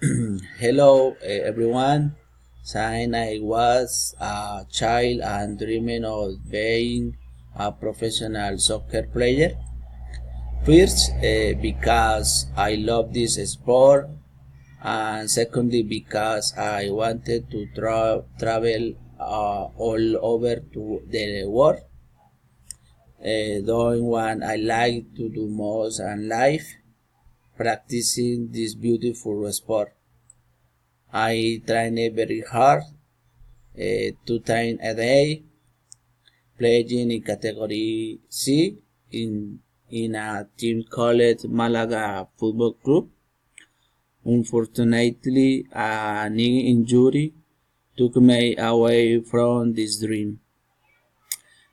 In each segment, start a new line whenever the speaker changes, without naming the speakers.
Hello, everyone. Since I was a child and dreaming of being a professional soccer player. First, because I love this sport, and secondly, because I wanted to travel all over to the world, doing what I like to do most in life, practicing this beautiful sport. I train very hard, 2 times a day, playing in category C in a team called Malaga Football Club. Unfortunately, a knee injury took me away from this dream.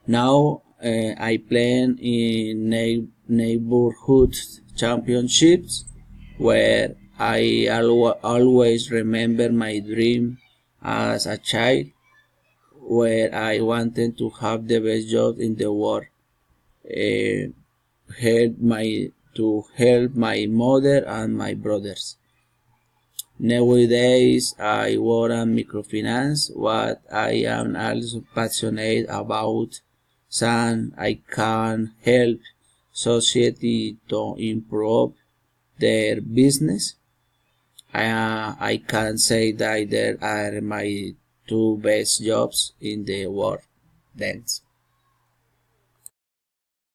Now I play in neighborhood championships where I always remember my dream as a child, where I wanted to have the best job in the world. Uh, help my mother and my brothers. Nowadays, I work on microfinance, what I am also passionate about, since I can help society to improve their business. I can say that there are my two best jobs in the world. Thanks.